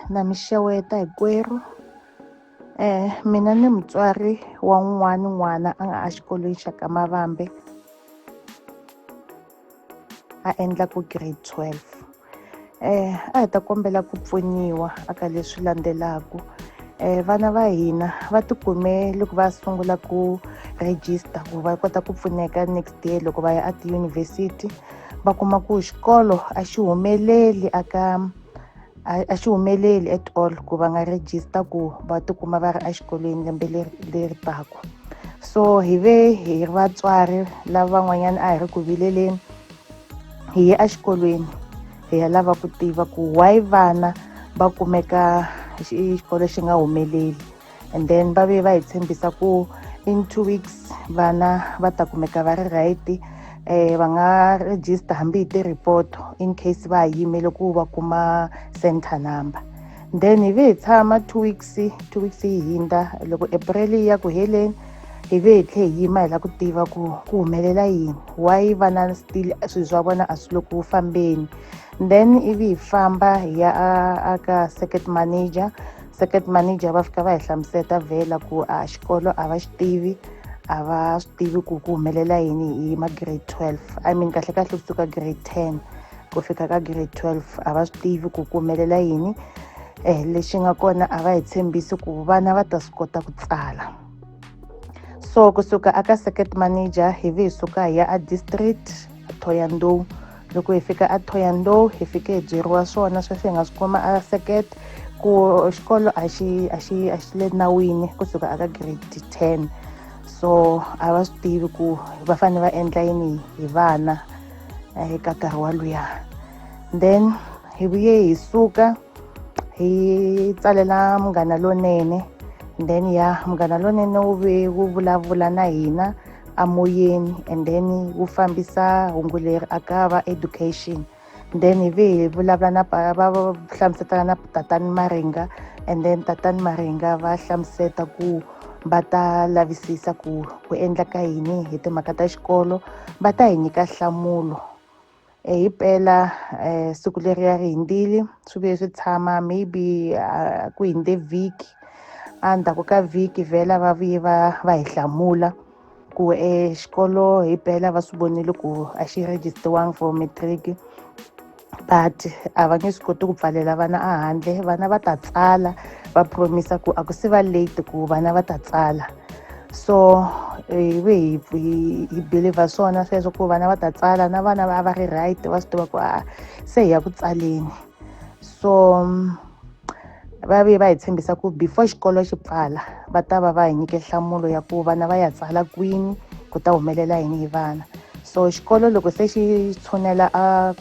na mi xeweta hinkwerhu. Mina ni mutswari wa un'wana n'wana a nga a xikolweni xa ka Mavambe a endlaku grade 12. A hi ta kombela ku pfuniwa aka leswi landzelaka. Vana va hina va tikume loko va sungula ku register ku va kota ku pfuneka next year loko va ya a tiyunivhesiti, va kuma ku xikolo a xi humeleli a xi humeleli at all ku va nga register ku va tikuma va ri exikolweni lembe leri taka. So hi ri vatswari lava van'wanyana a hi ri ku vileleni, hi ye exikolweni hi ya lava ku tiva ku why vana va kumeka xikolo xi nga humeleli, and then va ve va hi tshembisa ku in 2 weeks vana va ta kumeka va ri right, va nga register hambi hi ti-report in case va yimele ku va kuma center number. Then hi ve hi tshama 2 weeks hi hindza, loko April ya ku heleni hi ve hi tlhe hi yima hi la ku tiva ku humelela yini, why vana still swilo swa vona a swi le ku fambeni. Then ivi hi famba hi ya aka circuit manager va fika va hi hlamuseta vhela ku a xikolo a va xi tivi, a va swi tivi ku humelela yini hi ma-grade 12, I mean kahle kusuka grade 10 ku fika ka grade 12 a va swi tivi ku humelela yini. Lexi nga kona a va hi tshembisi ku vana va ta swi kota ku tsala. So kusuka aka circuit manager hi ve hi suka hi ya a district Thohoyandou. Loko hi fika a Thohoyandou hi fike hi byeriwa swona sweswi hi nga swi kuma a circuit ku xikolo a xi le nawini kusuka aka grade 10. So a va swi tivi ku va fanele va endla yini hi vana eka nkarhi wa luya. Then hi vuye hi suka hi tsalela Munghana Lonene, then Munghana Lonene wu vulavula na hina a moyeni, and then wu fambisa hungu leri aka va education. Then hi ve hi vulavula na va hlamuseta na tatani Maringa, and then tatani Maringa va hlamuseta ku va ta lavisisa ku endleka yini hi timhaka ta xikolo, va ta hi nyika nhlamulo. Hi pela siku leriya ri hindzile, swi vuye swi tshama maybe ku hindze vhiki, endzhaku ka vhiki vhela va vuye va hi hlamula ku xikolo hi pela va swi vonile ku a xi register-wangi for matric, but a va nge swi koti ku pfalela vana ehandle, vana va ta tsala, va promise ku a ku se va late ku vana va ta tsala. So hi believe swona sweswo ku vana va ta tsala, na vana va ri right, va swi tiva ku se hi ya ku tsaleni. So va ve va hi tshembisa ku before xikolo xi pfala va ta va hi nyike nhlamulo ya ku vana va ya tsala kwini, ku ta humelela yini hi vana. So xikolo loko se xi tshunela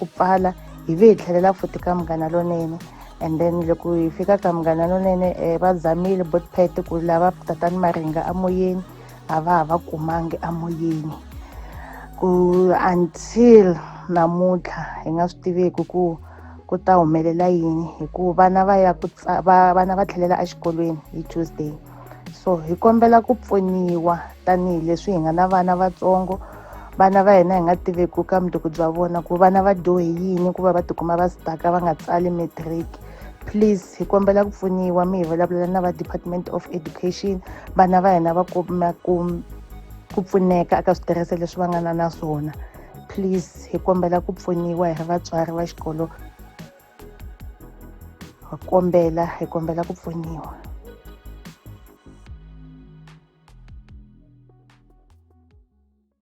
ku pfala hi ve hi tlhelela futhi ka Munghana Lonene, and then loko hi fika ka Munghana Lonene va zamile both ku lava tatani Maringa a moyeni a va ha va kumangi a moyeni, ku until namuntlha hi nga swi tiveki ku ta humelela yini, hikuva vana vana va tlhelela exikolweni hi Tuesday. So hi kombela ku pfuniwa tanihileswi hi nga na vana vatsongo, vana va hina hi nga tiveki ka mundzuku bya vona ku vana va dyohe yini ku va va tikuma va stuck-a va nga tsali matric. Please hi kombela ku pfuniwa, mi hi vulavula na va Department of Education, vana va hina va kuma ku pfuneka aka switirese leswi va nga na swona. Please hi kombela ku pfuniwa, hi ri vatswari va xikolo hi kombela ku pfuniwa.